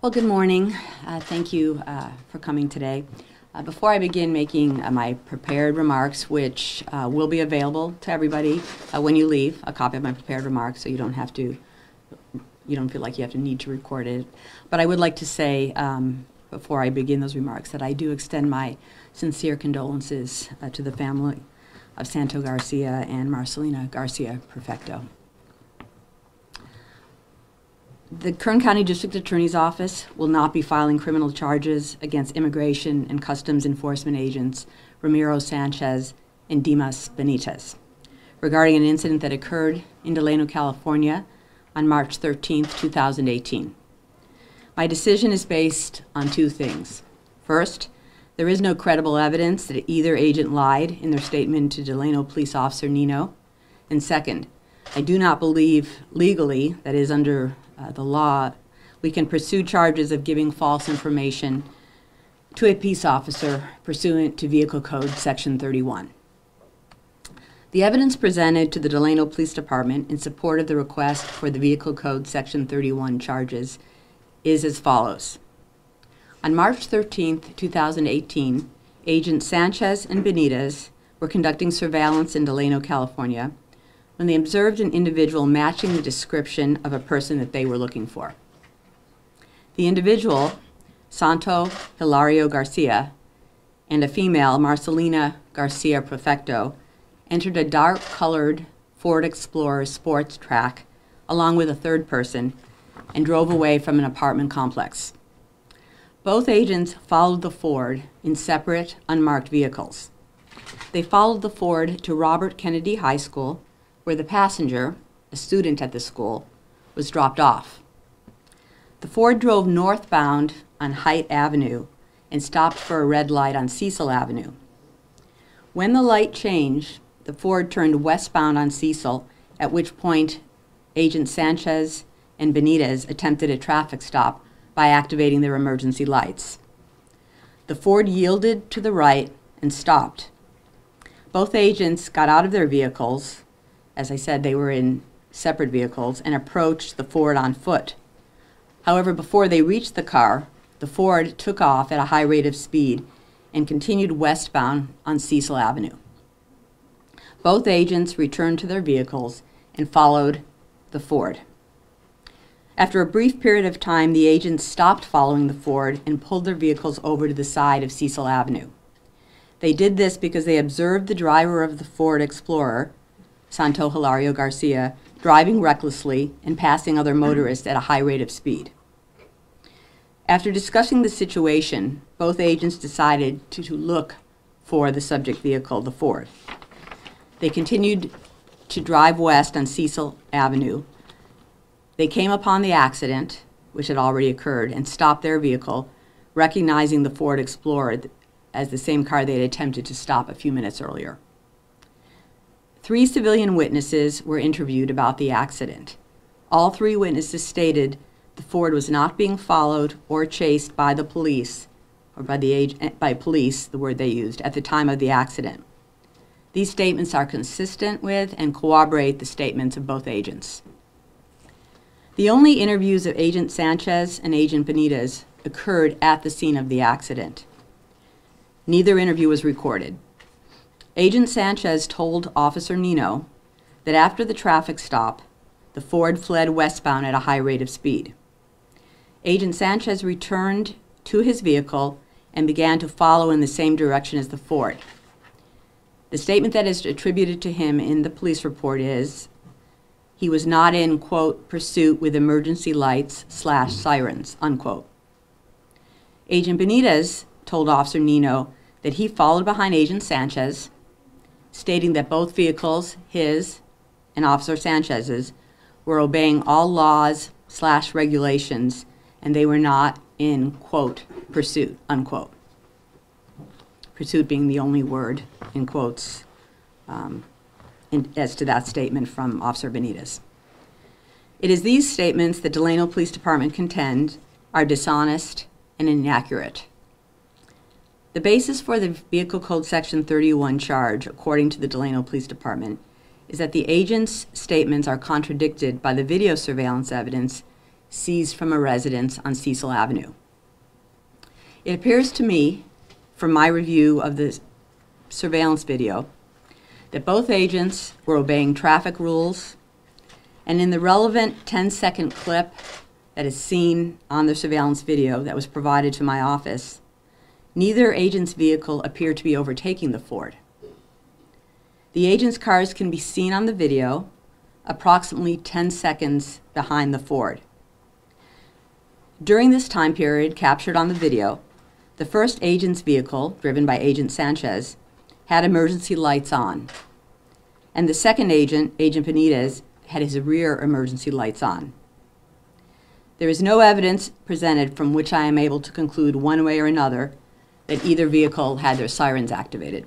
Well, good morning. Thank you for coming today. Before I begin making my prepared remarks, which will be available to everybody when you leave, a copy of my prepared remarks, so you don't feel like you need to record it. But I would like to say, before I begin those remarks, that I do extend my sincere condolences to the family of Santo Garcia and Marcelina Garcia Perfecto. The Kern County District Attorney's Office will not be filing criminal charges against Immigration and Customs Enforcement agents Ramiro Sanchez and Dimas Benitez regarding an incident that occurred in Delano, California on March 13, 2018. My decision is based on two things. First, there is no credible evidence that either agent lied in their statement to Delano Police Officer Nino. And second, I do not believe legally, that is under the law, we can pursue charges of giving false information to a peace officer pursuant to Vehicle Code Section 31. The evidence presented to the Delano Police Department in support of the request for the Vehicle Code Section 31 charges is as follows. On March 13, 2018, Agents Sanchez and Benitez were conducting surveillance in Delano, California, when they observed an individual matching the description of a person that they were looking for. The individual, Santo Hilario Garcia, and a female, Marcelina Garcia Perfecto, entered a dark-colored Ford Explorer sports track along with a third person and drove away from an apartment complex. Both agents followed the Ford in separate, unmarked vehicles. They followed the Ford to Robert Kennedy High School, where the passenger, a student at the school, was dropped off. The Ford drove northbound on Haight Avenue and stopped for a red light on Cecil Avenue. When the light changed, the Ford turned westbound on Cecil, at which point Agent Sanchez and Benitez attempted a traffic stop by activating their emergency lights. The Ford yielded to the right and stopped. Both agents got out of their vehicles. As I said, they were in separate vehicles and approached the Ford on foot. However, before they reached the car, the Ford took off at a high rate of speed and continued westbound on Cecil Avenue. Both agents returned to their vehicles and followed the Ford. After a brief period of time, the agents stopped following the Ford and pulled their vehicles over to the side of Cecil Avenue. They did this because they observed the driver of the Ford Explorer, Santo Hilario Garcia, driving recklessly and passing other motorists at a high rate of speed. After discussing the situation, both agents decided to look for the subject vehicle, the Ford. They continued to drive west on Cecil Avenue. They came upon the accident, which had already occurred, and stopped their vehicle, recognizing the Ford Explorer as the same car they had attempted to stop a few minutes earlier. 3 civilian witnesses were interviewed about the accident. All 3 witnesses stated the Ford was not being followed or chased by the police, or by police, the word they used, at the time of the accident. These statements are consistent with and corroborate the statements of both agents. The only interviews of Agent Sanchez and Agent Benitez occurred at the scene of the accident. Neither interview was recorded. Agent Sanchez told Officer Nino that after the traffic stop, the Ford fled westbound at a high rate of speed. Agent Sanchez returned to his vehicle and began to follow in the same direction as the Ford. The statement that is attributed to him in the police report is, he was not in, quote, pursuit with emergency lights / sirens, unquote. Agent Benitez told Officer Nino that he followed behind Agent Sanchez, stating that both vehicles, his and Officer Sanchez's, were obeying all laws / regulations, and they were not in, quote, pursuit, unquote. Pursuit being the only word in quotes as to that statement from Officer Benitez. It is these statements that Delano Police Department contend are dishonest and inaccurate. The basis for the Vehicle Code Section 31 charge, according to the Delano Police Department, is that the agent's statements are contradicted by the video surveillance evidence seized from a residence on Cecil Avenue. It appears to me, from my review of the surveillance video, that both agents were obeying traffic rules, and in the relevant 10-second clip that is seen on the surveillance video that was provided to my office, neither agent's vehicle appeared to be overtaking the Ford. The agent's cars can be seen on the video approximately 10 seconds behind the Ford. During this time period captured on the video, the first agent's vehicle, driven by Agent Sanchez, had emergency lights on, and the second agent, Agent Benitez, had his rear emergency lights on. There is no evidence presented from which I am able to conclude one way or another that either vehicle had their sirens activated.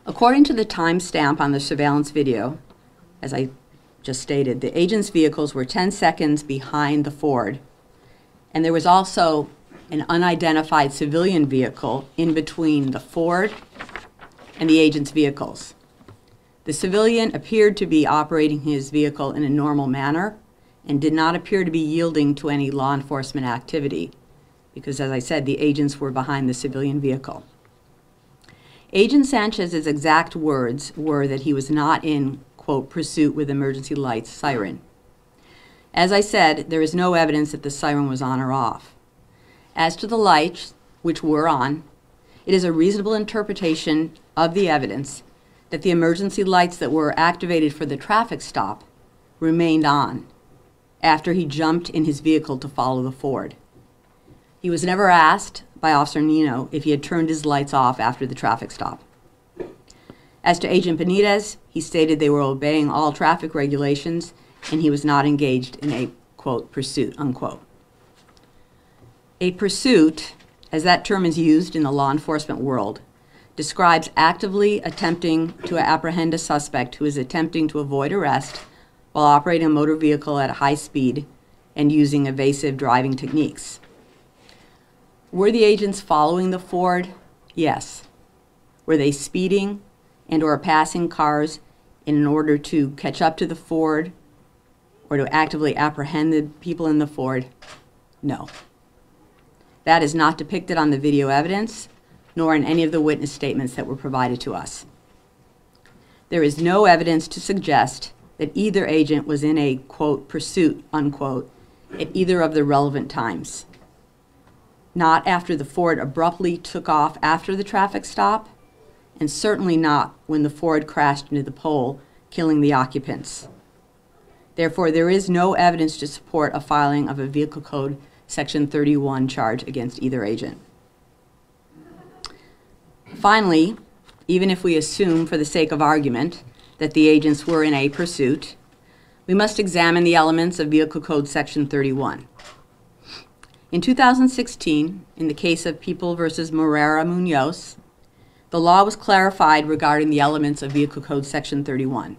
According to the timestamp on the surveillance video, as I just stated, the agent's vehicles were 10 seconds behind the Ford, and there was also an unidentified civilian vehicle in between the Ford and the agent's vehicles. The civilian appeared to be operating his vehicle in a normal manner and did not appear to be yielding to any law enforcement activity because, as I said, the agents were behind the civilian vehicle. Agent Sanchez's exact words were that he was not in, quote, pursuit with emergency lights siren. As I said, there is no evidence that the siren was on or off. As to the lights, which were on, it is a reasonable interpretation of the evidence that the emergency lights that were activated for the traffic stop remained on after he jumped in his vehicle to follow the Ford. He was never asked by Officer Nino if he had turned his lights off after the traffic stop. As to Agent Benitez, he stated they were obeying all traffic regulations and he was not engaged in a, quote, pursuit, unquote. A pursuit, as that term is used in the law enforcement world, describes actively attempting to apprehend a suspect who is attempting to avoid arrest while operating a motor vehicle at high speed and using evasive driving techniques. Were the agents following the Ford? Yes. Were they speeding and or passing cars in order to catch up to the Ford or to actively apprehend the people in the Ford? No. That is not depicted on the video evidence, nor in any of the witness statements that were provided to us. There is no evidence to suggest that either agent was in a, quote, pursuit, unquote, at either of the relevant times. Not after the Ford abruptly took off after the traffic stop, and certainly not when the Ford crashed into the pole, killing the occupants. Therefore, there is no evidence to support a filing of a Vehicle Code Section 31 charge against either agent. Finally, even if we assume for the sake of argument that the agents were in a pursuit, we must examine the elements of Vehicle Code Section 31. In 2016, in the case of People versus Morera Munoz, the law was clarified regarding the elements of Vehicle Code Section 31.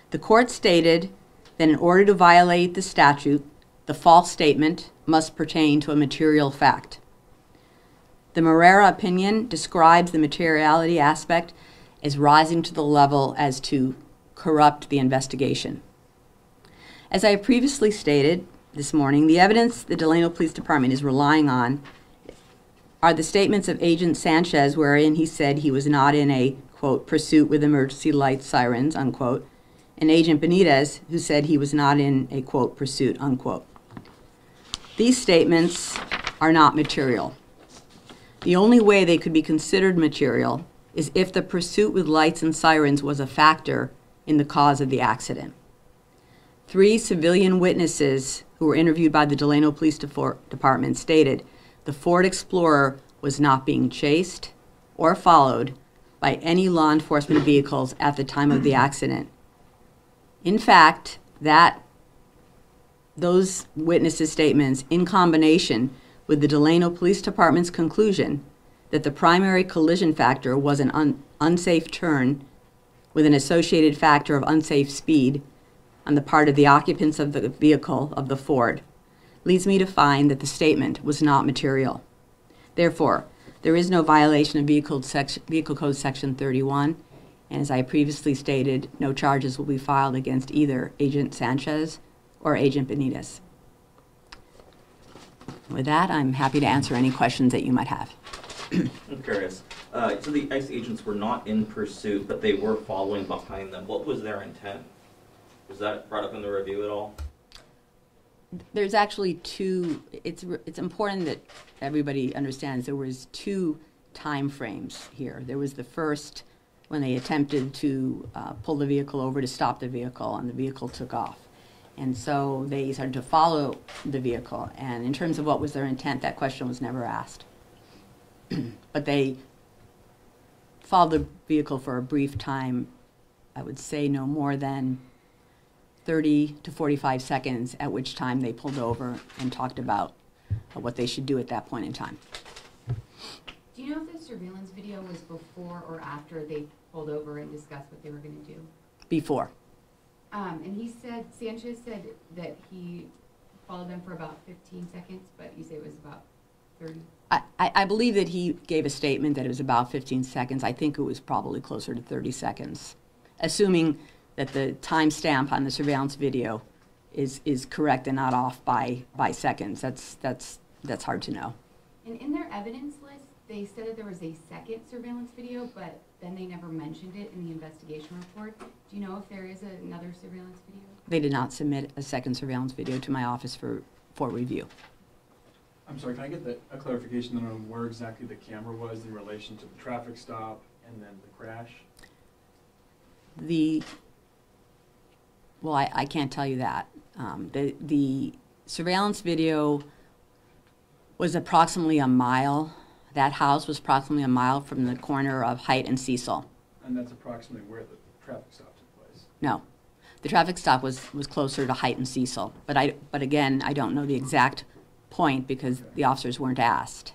The court stated that in order to violate the statute, the false statement must pertain to a material fact. The Morera opinion describes the materiality aspect as rising to the level as to corrupt the investigation. As I have previously stated this morning, the evidence the Delano Police Department is relying on are the statements of Agent Sanchez wherein he said he was not in a, quote, pursuit with emergency lights, sirens, unquote, and Agent Benitez who said he was not in a, quote, pursuit, unquote. These statements are not material. The only way they could be considered material is if the pursuit with lights and sirens was a factor in the cause of the accident. 3 civilian witnesses who were interviewed by the Delano Police Department stated the Ford Explorer was not being chased or followed by any law enforcement vehicles at the time of the accident. In fact, those witnesses' statements, in combination with the Delano Police Department's conclusion that the primary collision factor was an unsafe turn with an associated factor of unsafe speed on the part of the occupants of the vehicle of the Ford, leads me to find that the statement was not material. Therefore, there is no violation of Vehicle Code Section 31, and as I previously stated, no charges will be filed against either Agent Sanchez or Agent Benitez. With that, I'm happy to answer any questions that you might have. I'm curious. So the ICE agents were not in pursuit, but they were following behind them. What was their intent? Was that brought up in the review at all? There's actually two. It's important that everybody understands there was two time frames here. There was the first when they attempted to pull the vehicle over to stop the vehicle, and the vehicle took off. And so they started to follow the vehicle. And in terms of what was their intent, that question was never asked. But they followed the vehicle for a brief time, I would say no more than 30 to 45 seconds, at which time they pulled over and talked about what they should do at that point in time. Do you know if the surveillance video was before or after they pulled over and discussed what they were going to do? Before. And he said, Sanchez said that he followed them for about 15 seconds, but you say it was about 30? I believe that he gave a statement that it was about 15 seconds. I think it was probably closer to 30 seconds, assuming that the timestamp on the surveillance video is correct and not off by seconds. That's hard to know. And in their evidence list, they said that there was a second surveillance video, but then they never mentioned it in the investigation report. Do you know if there is another surveillance video? They did not submit a second surveillance video to my office for review. I'm sorry, can I get a clarification on where exactly the camera was in relation to the traffic stop and then the crash? Well, I can't tell you that. The surveillance video was approximately a mile. That house was approximately a mile from the corner of Haight and Cecil. And that's approximately where the traffic stop took place? No. The traffic stop was closer to Haight and Cecil. But again, I don't know the exact point because okay. The officers weren't asked.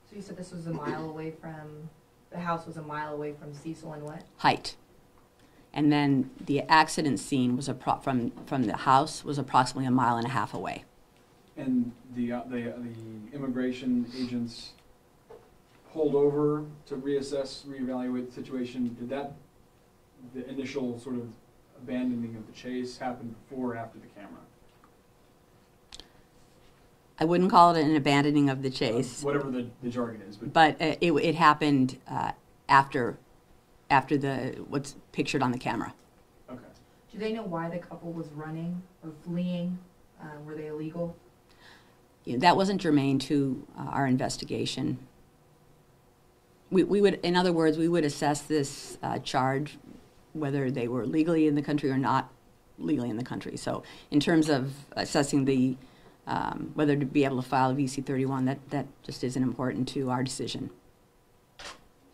So you said this was a mile away from, the house was a mile away from Cecil and what? Haight. And then the accident scene was from the house was approximately a mile and a half away. And the immigration agents pulled over to reevaluate the situation. Did the initial sort of abandoning of the chase happen before or after the camera? I wouldn't call it an abandoning of the chase. Whatever the jargon is. But it happened after what's pictured on the camera. Okay. Do they know why the couple was running or fleeing? Were they illegal? That wasn't germane to our investigation. We would, in other words, we would assess this charge whether they were legally in the country or not legally in the country. So in terms of assessing the whether to be able to file a VC-31, that just isn't important to our decision.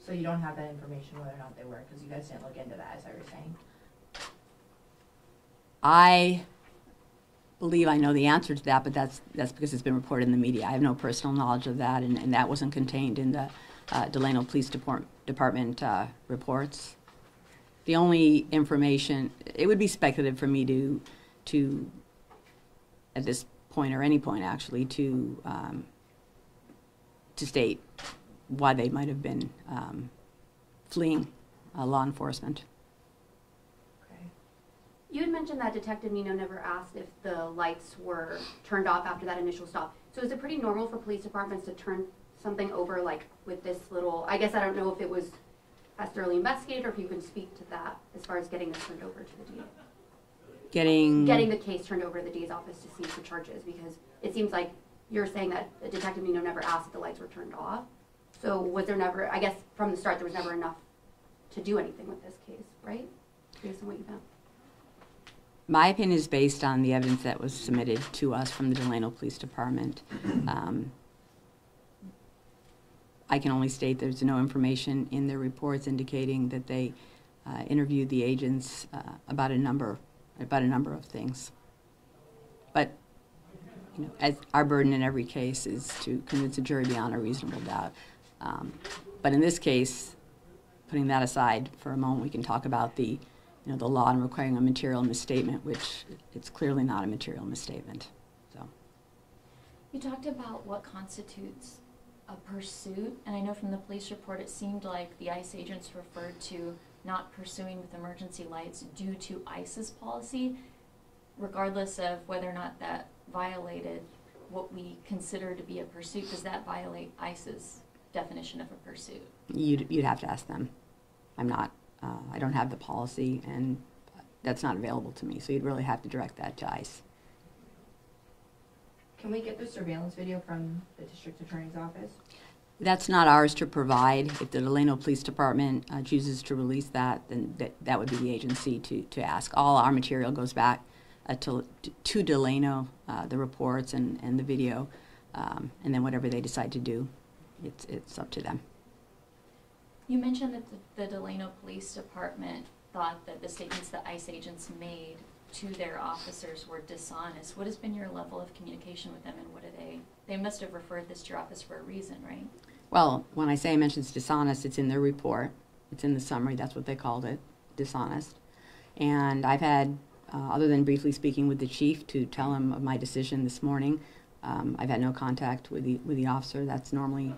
So you don't have that information whether or not they were, because you guys didn't look into that, as I was saying? I believe I know the answer to that, but that's because it's been reported in the media. I have no personal knowledge of that, and that wasn't contained in the Delano Police Department reports. The only information, it would be speculative for me to at this point or any point actually to state why they might have been fleeing law enforcement. Okay. You had mentioned that Detective Nino never asked if the lights were turned off after that initial stop. So is it pretty normal for police departments to turn something over, like with this little, I guess I don't know if it was as thoroughly investigated or if you can speak to that as far as getting this turned over to the DA? Getting the case turned over to the DA's office to see for charges, because it seems like you're saying that Detective Nino never asked if the lights were turned off. So was there never, I guess from the start there was never enough to do anything with this case, right? Based on what you found. My opinion is based on the evidence that was submitted to us from the Delano Police Department. I can only state there's no information in their reports indicating that they interviewed the agents about a number of things. But as our burden in every case is to convince a jury beyond a reasonable doubt. But in this case, putting that aside for a moment, we can talk about the law and requiring a material misstatement, which it's clearly not a material misstatement. So, you talked about what constitutes a pursuit, and I know from the police report it seemed like the ICE agents referred to not pursuing with emergency lights due to ICE's policy. regardless of whether or not that violated what we consider to be a pursuit, does that violate ICE's definition of a pursuit? You'd have to ask them. I'm not, I don't have the policy, and that's not available to me, so you'd really have to direct that to ICE. Can we get the surveillance video from the district attorney's office? That's not ours to provide. If the Delano Police Department chooses to release that, then that would be the agency to ask. All our material goes back to Delano, the reports and the video, and then whatever they decide to do, it's up to them. You mentioned that the Delano Police Department thought that the statements that ICE agents made to their officers were dishonest. What has been your level of communication with them, and what are they must have referred this to your office for a reason, right? Well, when I say I mention it's dishonest, it's in their report. It's in the summary. That's what they called it, dishonest. And I've had, other than briefly speaking with the chief to tell him of my decision this morning, I've had no contact with the officer. That's normally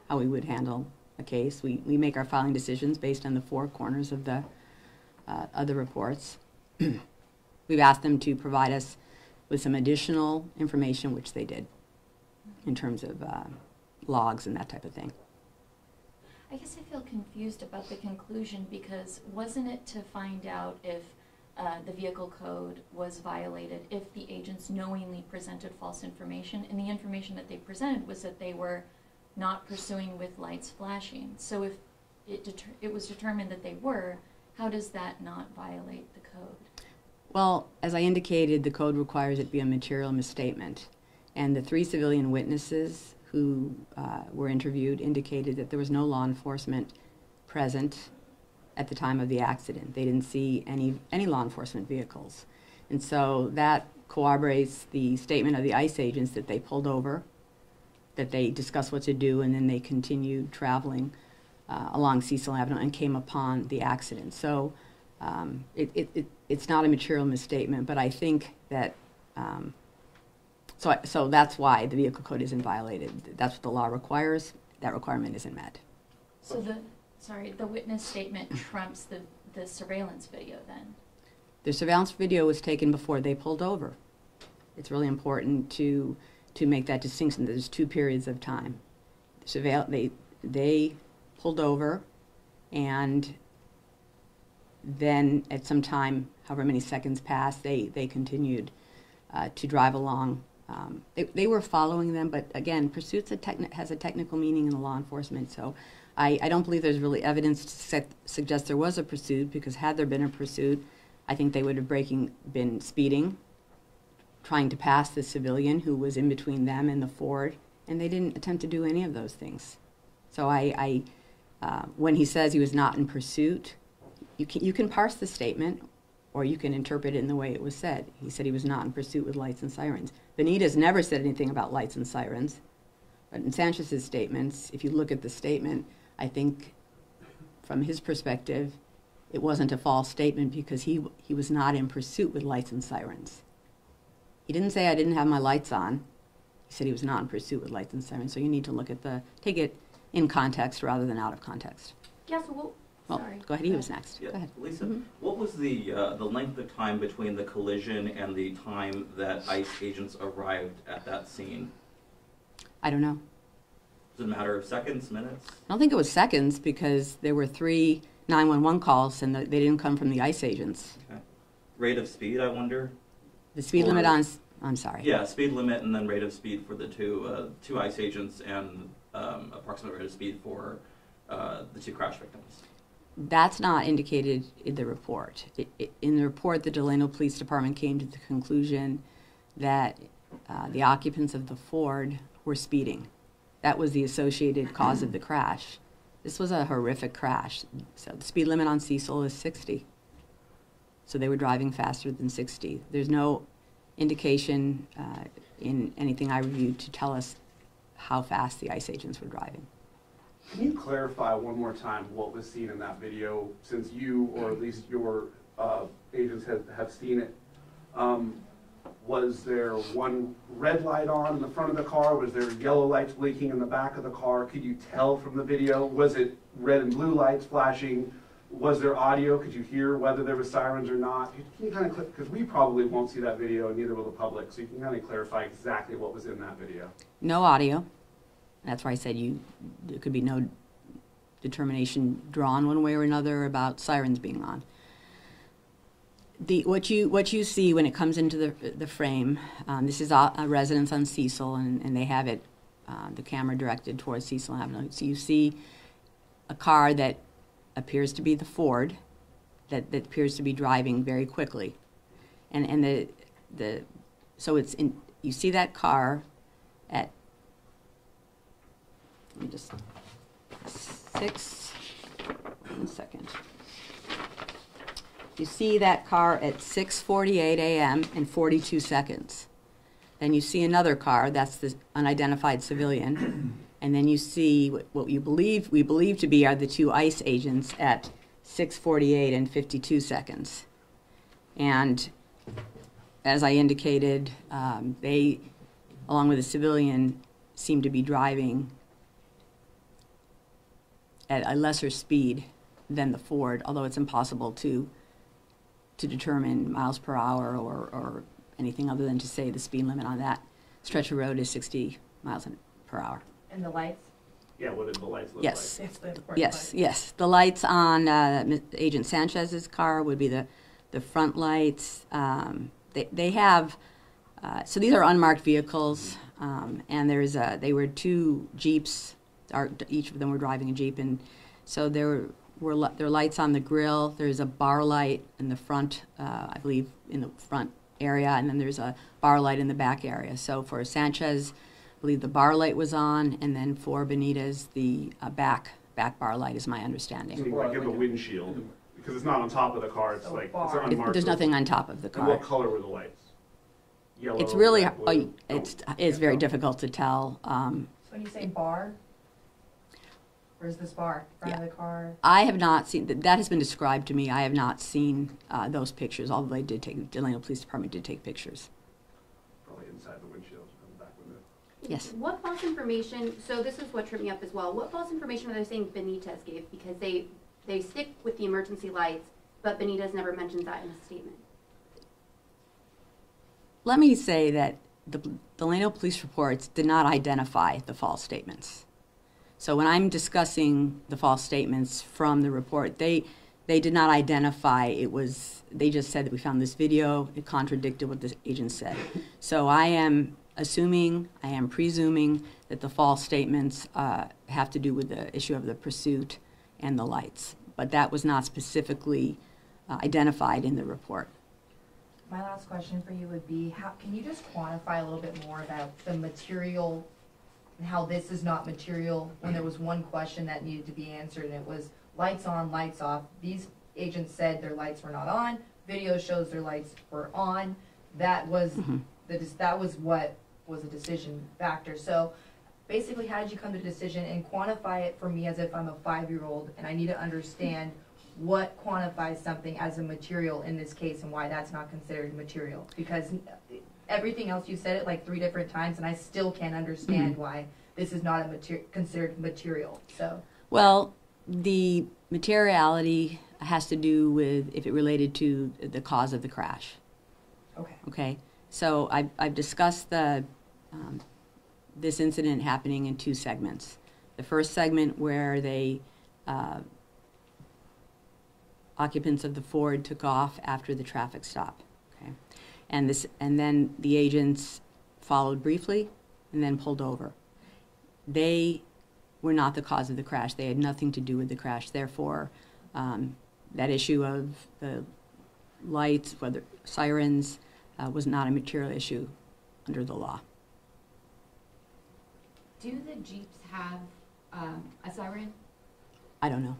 how we would handle a case. We make our filing decisions based on the four corners of the reports. We've asked them to provide us with some additional information, which they did, in terms of logs and that type of thing. I guess I feel confused about the conclusion, because wasn't it to find out if the vehicle code was violated if the agents knowingly presented false information, and the information that they presented was that they were not pursuing with lights flashing. So if it was determined that they were, how does that not violate the code? Well, as I indicated, the code requires it be a material misstatement. And the 3 civilian witnesses who were interviewed indicated that there was no law enforcement present at the time of the accident. They didn't see any law enforcement vehicles. And so that corroborates the statement of the ICE agents that they pulled over, that they discussed what to do, and then they continued traveling along Cecil Avenue and came upon the accident. So it's not a material misstatement, but I think that, so that's why the vehicle code isn't violated. That's what the law requires. That requirement isn't met. So the witness statement trumps the surveillance video then? The surveillance video was taken before they pulled over. It's really important to make that distinction. There's 2 periods of time. They pulled over, and then at some time, however many seconds passed, they continued to drive along. They were following them, but again, pursuit has a technical meaning in law enforcement, so I don't believe there's really evidence to suggest there was a pursuit, because had there been a pursuit, I think they would have been speeding, trying to pass the civilian who was in between them and the Ford, and they didn't attempt to do any of those things. So when he says he was not in pursuit, you can parse the statement, or you can interpret it in the way it was said. He said he was not in pursuit with lights and sirens. Benitez never said anything about lights and sirens. But in Sanchez's statements, if you look at the statement, I think from his perspective, it wasn't a false statement, because he was not in pursuit with lights and sirens. He didn't say I didn't have my lights on. He said he was not in pursuit with lights and sirens. So you need to look at take it in context rather than out of context. Yeah, so Well, sorry. go ahead. He was next. Yeah, Go ahead. Lisa, Mhm. what was the length of time between the collision and the time that ICE agents arrived at that scene? I don't know. Was it a matter of seconds, minutes? I don't think it was seconds, because there were 3 911 calls, and they didn't come from the ICE agents. Okay. Rate of speed, I wonder? The speed Or- limit I'm sorry. Yeah, speed limit and then rate of speed for the two ICE agents, and approximate rate of speed for the 2 crash victims. That's not indicated in the report. In the report, the Delano Police Department came to the conclusion that the occupants of the Ford were speeding. That was the associated cause of the crash. This was a horrific crash. So the speed limit on Cecil is 60. So they were driving faster than 60. There's no indication in anything I reviewed to tell us how fast the ICE agents were driving. Can you clarify one more time what was seen in that video, since you, or at least your agents have seen it? Was there one red light on in the front of the car? Was there yellow lights blinking in the back of the car? Could you tell from the video? Was it red and blue lights flashing? Was there audio? Could you hear whether there was sirens or not? Can you kind of, because we probably won't see that video, and neither will the public, so you can kind of clarify exactly what was in that video. No audio. That's why I said there could be no determination drawn one way or another about sirens being on. What you see when it comes into the frame, this is a residence on Cecil, and they have it, the camera directed towards Cecil Avenue. So you see a car that appears to be the Ford, that appears to be driving very quickly, and so it's in. You see that car at, let me just 1 second. You see that car at 6:48 a.m. and 42 seconds. Then you see another car, that's the unidentified civilian, and then you see what we believe to be are the two ICE agents at 6:48 and 52 seconds. And as I indicated, they, along with the civilian, seem to be driving at a lesser speed than the Ford, although it's impossible to determine miles per hour or anything other than to say the speed limit on that stretch of road is 60 miles per hour. And the lights? Yeah, what did the lights look Yes. like? It's the important Yes, part. yes. The lights on Agent Sanchez's car would be the front lights. They have, so these are unmarked vehicles, and they were two Jeeps. Each of them were driving a Jeep, and so there were lights on the grill. There's a bar light in the front, I believe, in the front area, and then there's a bar light in the back area. So for Sanchez, I believe the bar light was on, and then for Benitez, the back bar light is my understanding. Something like in the windshield, because it's not on top of the car, it's So like, bar. it's unmarked. There's nothing on top of the And car. what color were the lights? Yellow? It's really, red, blue? it's very difficult to tell. So when you say bar, where's this bar? Front of the car? I have not seen, that has been described to me. I have not seen those pictures, although they did take, Delano Police Department did take pictures. Probably inside the windshield, on the back window. Yes. What false information, so this is what tripped me up as well, what false information are they saying Benitez gave? Because they stick with the emergency lights, but Benitez never mentions that in a statement. Let me say that the Delano Police reports did not identify the false statements. So when I'm discussing the false statements from the report, they did not identify they just said that we found this video, it contradicted what the agent said. So I am presuming that the false statements have to do with the issue of the pursuit and the lights. But that was not specifically identified in the report. My last question for you would be, can you just quantify a little bit more about the material and how this is not material when there was one question that needed to be answered and it was lights on, lights off. These agents said their lights were not on. Video shows their lights were on. That was that was what was a decision factor. So basically, how did you come to the decision and quantify it for me as if I'm a 5-year-old and I need to understand what quantifies something as a material in this case and why that's not considered material? Because everything else, you said it like 3 different times, and I still can't understand why this is not considered material. So, well, the materiality has to do with if it related to the cause of the crash. okay. Okay, so I've discussed this incident happening in 2 segments. The first segment where occupants of the Ford took off after the traffic stop. Okay, and then the agents followed briefly and then pulled over. They were not the cause of the crash. They had nothing to do with the crash. Therefore, that issue of the lights, whether sirens, was not a material issue under the law. Do the Jeeps have a siren? I don't know.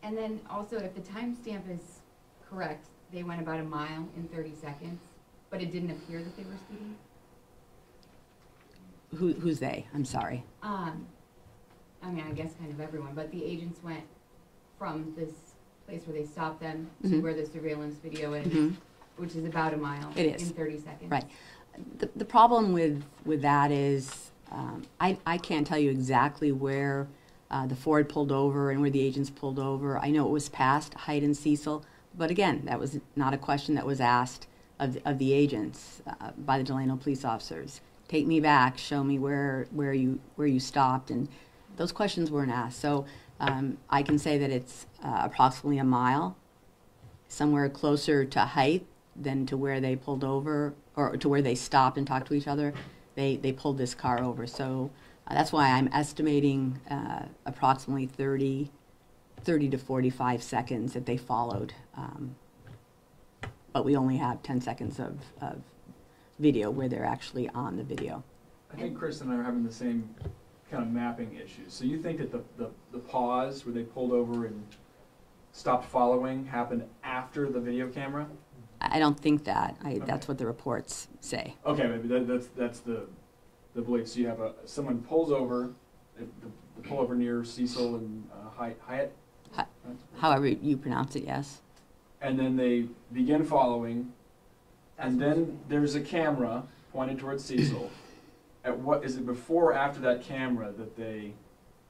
And then also, if the timestamp is correct, they went about 1 mile in 30 seconds, but it didn't appear that they were speeding? Who's they? I'm sorry. I mean, I guess kind of everyone, but the agents went from this place where they stopped them to where the surveillance video is, which is about 1 mile It is. in 30 seconds. Right. The problem with that is I can't tell you exactly where the Ford pulled over and where the agents pulled over. I know it was past Hyde and Cecil, but again, that was not a question that was asked of the agents by the Delano police officers. Take me back, show me where you stopped, and those questions weren't asked. So I can say that it's approximately a mile, somewhere closer to Hyde than to where they pulled over, or to where they stopped and talked to each other. They pulled this car over. So that's why I'm estimating approximately 30 to 45 seconds that they followed. But we only have 10 seconds of video where they're actually on the video. I think Chris and I are having the same kind of mapping issues. So you think that the pause where they pulled over and stopped following happened after the video camera? I don't think that. Okay. That's what the reports say. Okay, maybe that's the belief. So you have someone pulls over, the pull over near Cecil and Hyatt, However you pronounce it, yes. and then they begin following, and then there's a camera pointed towards Cecil. At what is it before or after that camera that they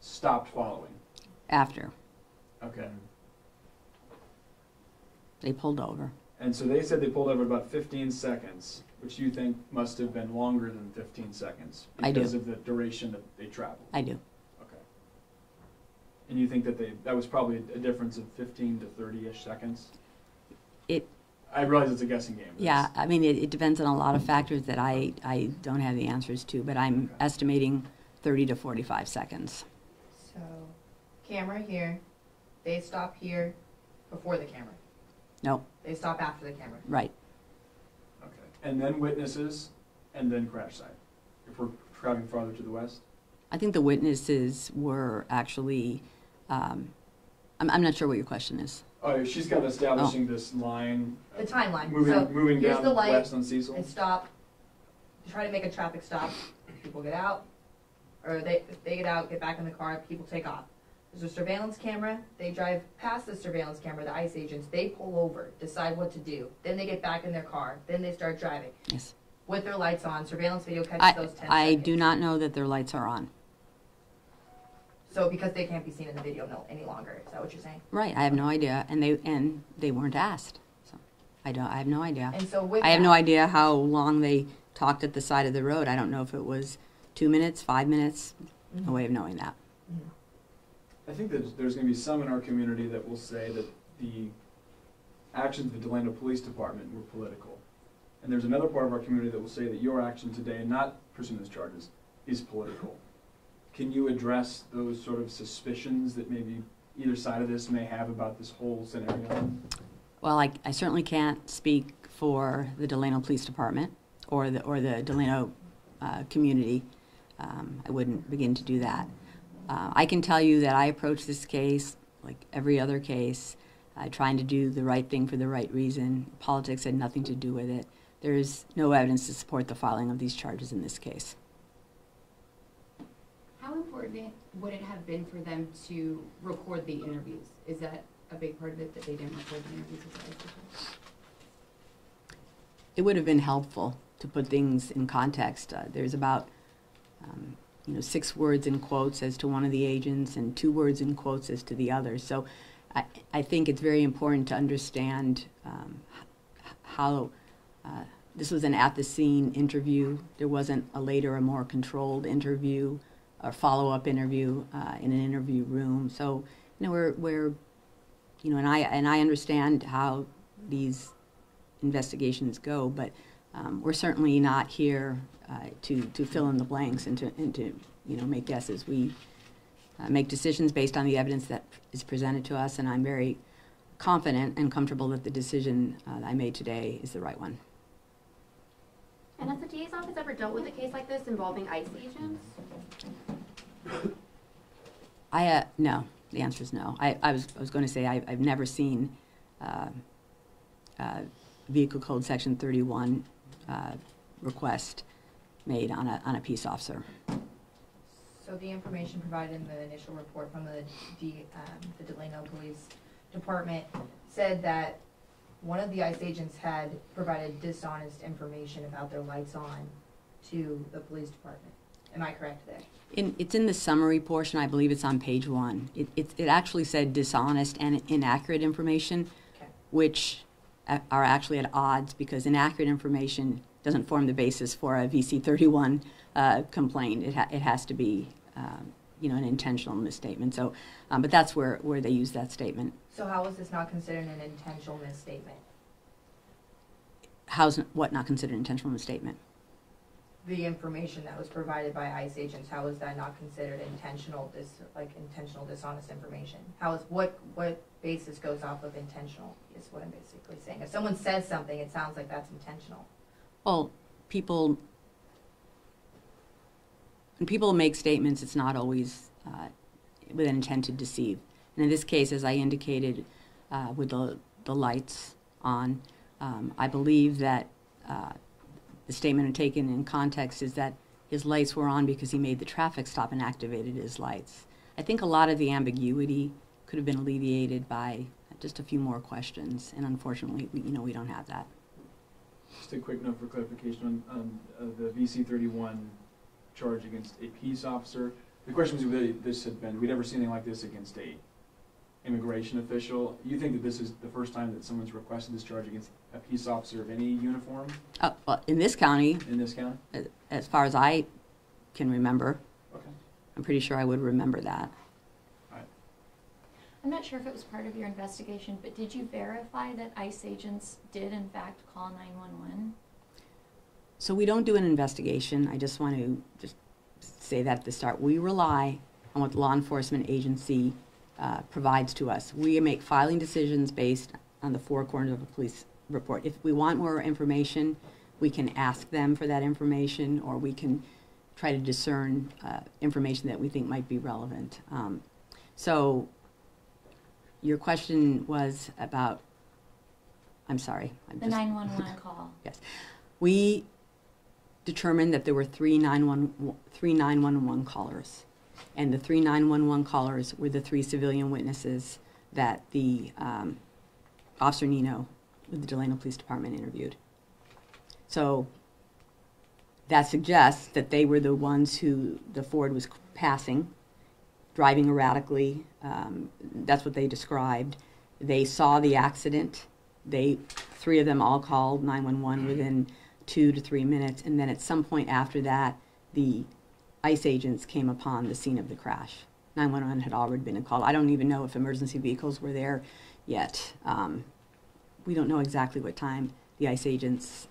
stopped following? After Okay. they pulled over. And so they said they pulled over about 15 seconds, which you think must have been longer than 15 seconds I do. because of the duration that they traveled. I do. Okay. And you think that was probably a difference of 15 to 30-ish seconds? I realize it's a guessing game. Yeah, I mean, it depends on a lot of factors that I don't have the answers to, but I'm Okay. estimating 30 to 45 seconds. So, camera here, they stop here before the camera. No, They stop after the camera. right. Okay. And then witnesses, and then crash site, if we're traveling farther to the west? I think the witnesses were actually, I'm not sure what your question is. Oh, she's kind of establishing this line. The timeline. Moving here's down the light, west on Cecil? They stop, try to make a traffic stop, people get out, or they get out, get back in the car, people take off. There's a surveillance camera, they drive past the surveillance camera, the ICE agents, they pull over, decide what to do, then they get back in their car, then they start driving. Yes. With their lights on, surveillance video catches those 10 I seconds. do not know that their lights are on. So because they can't be seen in the video any longer, is that what you're saying? Right, I have no idea, and they weren't asked. So I have no idea. And so with I have that- no idea how long they talked at the side of the road. I don't know if it was 2 minutes, 5 minutes. No way of knowing that. Mhm. I think that there's going to be some in our community that will say that the actions of the Delano Police Department were political. And there's another part of our community that will say that your action today, and not pursuing those charges, is political. Can you address those sort of suspicions that maybe either side of this may have about this whole scenario? Well, I certainly can't speak for the Delano Police Department or the Delano community. I wouldn't begin to do that. I can tell you that I approached this case like every other case, trying to do the right thing for the right reason. Politics had nothing to do with it. There's no evidence to support the filing of these charges in this case. How important would it have been for them to record the interviews? Is that a big part of it, that they didn't record the interviews as well? It would have been helpful to put things in context. There's about 6 words in quotes as to one of the agents and 2 words in quotes as to the other. So I think it's very important to understand how this was an at-the-scene interview. There wasn't a later, a more controlled interview or follow-up interview in an interview room. So, we're and I understand how these investigations go, but we're certainly not here to fill in the blanks and to make guesses. We make decisions based on the evidence that is presented to us, and I'm very confident and comfortable that the decision that I made today is the right one. And has the DA's office ever dealt with a case like this involving ICE agents? No. The answer is no. I was going to say I've never seen Vehicle Code Section 31 request made on a peace officer. So the information provided in the initial report from the Delano Police Department said that one of the ICE agents had provided dishonest information about their lights on to the police department. Am I correct there? It's in the summary portion. I believe it's on page 1. It actually said dishonest and inaccurate information, Okay. which are actually at odds because inaccurate information doesn't form the basis for a VC 31 complaint. It has to be, an intentional misstatement. So, but that's where they use that statement. So how is this not considered an intentional misstatement? How's what not considered intentional misstatement? The information that was provided by ICE agents, how is that not considered intentional, intentional dishonest information? What basis goes off of intentional is what I'm basically saying. If someone says something, it sounds like that's intentional. Well, when people make statements, it's not always with an intent to deceive. And in this case, as I indicated, with the lights on, I believe that the statement taken in context is that his lights were on because he made the traffic stop and activated his lights. I think a lot of the ambiguity could have been alleviated by just a few more questions, and unfortunately, we don't have that. Just a quick note for clarification on the VC 31 charge against a peace officer. The question was whether this had been, we'd ever seen anything like this against a immigration official. You think that this is the first time that someone's requested this charge against a peace officer of any uniform? Well, in this county, In this county? as far as I can remember, Okay. I'm pretty sure I would remember that. I'm not sure if it was part of your investigation, but did you verify that ICE agents did in fact call 911? So we don't do an investigation. I just want to just say that at the start. We rely on what the law enforcement agency provides to us. We make filing decisions based on the four corners of a police report. If we want more information, we can ask them for that information, or we can try to discern information that we think might be relevant. So your question was about, I'm sorry. The 911 call. Yes. We determined that there were three 911 callers. And the three 911 callers were the three civilian witnesses that the Officer Nino with the Delano Police Department interviewed. So that suggests that they were the ones who the Ford was passing, driving erratically. That's what they described. They saw the accident. Three of them all called 911 within 2 to 3 minutes, and then at some point after that, the ICE agents came upon the scene of the crash. 911 had already been called. I don't even know if emergency vehicles were there yet. We don't know exactly what time the ICE agents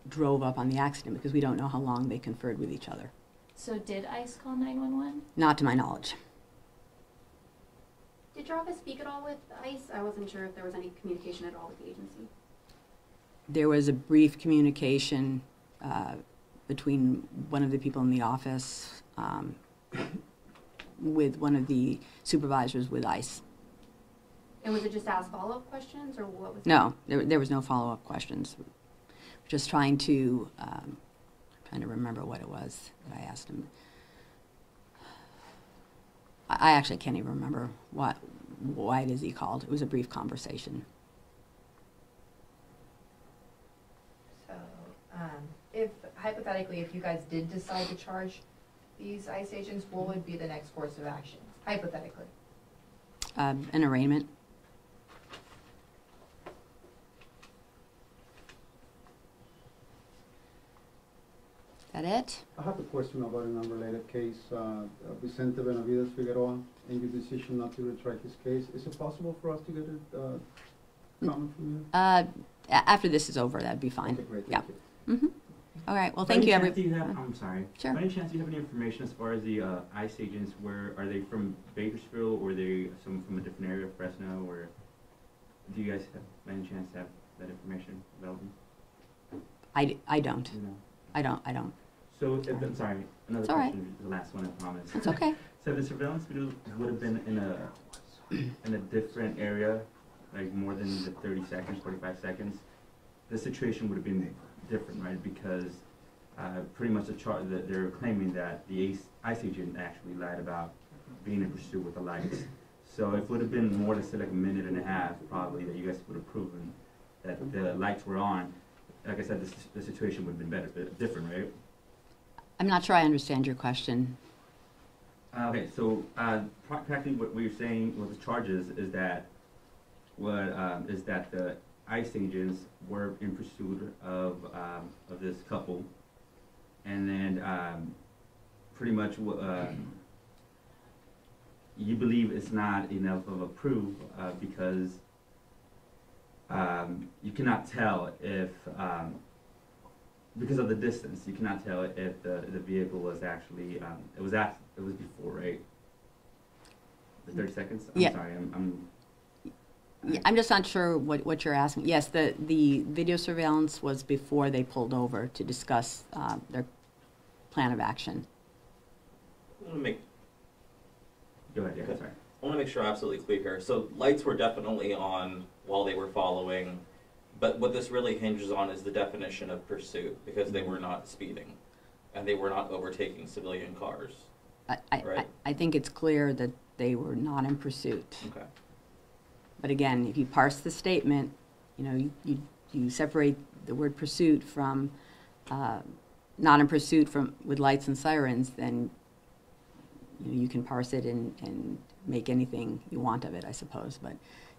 drove up on the accident because we don't know how long they conferred with each other. So did ICE call 911? Not to my knowledge. Did your office speak at all with ICE? I wasn't sure if there was any communication at all with the agency. There was a brief communication between one of the people in the office with one of the supervisors with ICE. And was it just ask follow-up questions, or what was No, there was no follow-up questions. Just trying to remember what it was that I asked him. I actually can't even remember why it is he called. It was a brief conversation. So, if hypothetically, if you guys did decide to charge these ICE agents, what would be the next course of action? Hypothetically. An arraignment. That it? I have a question about an unrelated case. Vicente Benavides Figueroa, and your decision not to retry his case. Is it possible for us to get a comment from you? After this is over, that'd be fine. Okay, great. Yeah. Thank you. Mm-hmm. All right. Well, By thank any you, chance do everyone. I'm sorry. Sure. By any chance, do you have any information as far as the ICE agents? Are they from Bakersfield, or are they some from a different area of Fresno, or do you guys have, by any chance, have that information available? I don't. You know? I don't. So, I'm sorry, another It's all right. question, the last one, I promise. It's okay. So the surveillance video would have been in a different area, like more than the 30 seconds, 45 seconds. The situation would have been different, right? Because pretty much they're claiming that the ICE agent actually lied about being in pursuit with the lights. So if it would have been more than, say, like a minute and a half, probably, that you guys would have proven that the lights were on, like I said, the situation would have been different, right? I'm not sure I understand your question. Okay, so practically what we're saying with the charges is that is that the ICE agents were in pursuit of this couple, and then pretty much you believe it's not enough of a proof because you cannot tell if because of the distance, you cannot tell if the vehicle was actually it was before, right? The 30 seconds. Yeah. Sorry, I'm just not sure what you're asking. Yes, the video surveillance was before they pulled over to discuss their plan of action. I want to make Go ahead. Yeah. Okay. Sorry. I want to make sure I'm absolutely clear here. So lights were definitely on while they were following, but what this really hinges on is the definition of pursuit, because they were not speeding, and they were not overtaking civilian cars. Right. I think it's clear that they were not in pursuit. Okay. But again, if you parse the statement, you know, you separate the word pursuit from not in pursuit from with lights and sirens, then you can parse it and make anything you want of it, I suppose. But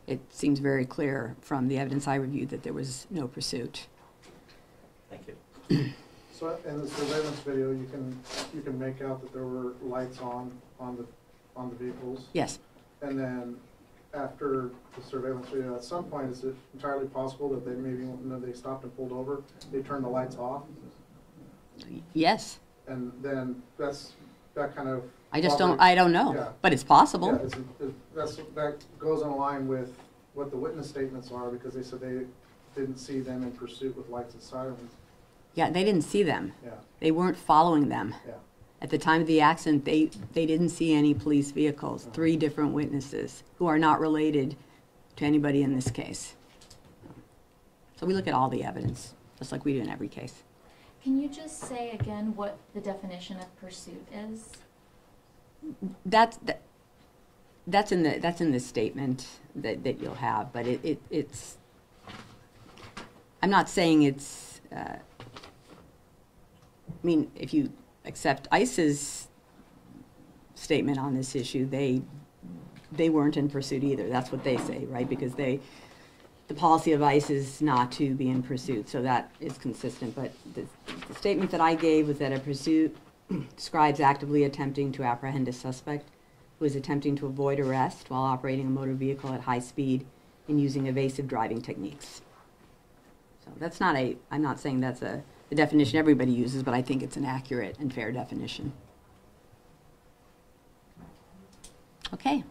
it seems very clear from the evidence I reviewed that there was no pursuit. Thank you. So in the surveillance video, you can make out that there were lights on the vehicles. Yes. And then after the surveillance video, at some point, is it entirely possible that they maybe, when they stopped and pulled over, they turned the lights off? Yes. And then that kind of. I don't know, Yeah. but it's possible. Yeah, that goes in line with what the witness statements are, because they said they didn't see them in pursuit with lights and sirens. Yeah, they didn't see them. Yeah, They weren't following them. yeah. At the time of the accident, they didn't see any police vehicles, 3 different witnesses who are not related to anybody in this case. So we look at all the evidence, just like we do in every case. Can you just say again what the definition of pursuit is? That's in the statement that you'll have, but it's. I'm not saying it's. I mean, if you accept ICE's statement on this issue, they weren't in pursuit either. That's what they say, right? Because the policy of ICE is not to be in pursuit, so that is consistent. But the statement that I gave was that a pursuit describes actively attempting to apprehend a suspect who is attempting to avoid arrest while operating a motor vehicle at high speed and using evasive driving techniques. So that's not I'm not saying that's the definition everybody uses, but I think it's an accurate and fair definition. Okay.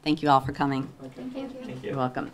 Thank you all for coming. Okay. Thank you. Thank you. You're welcome.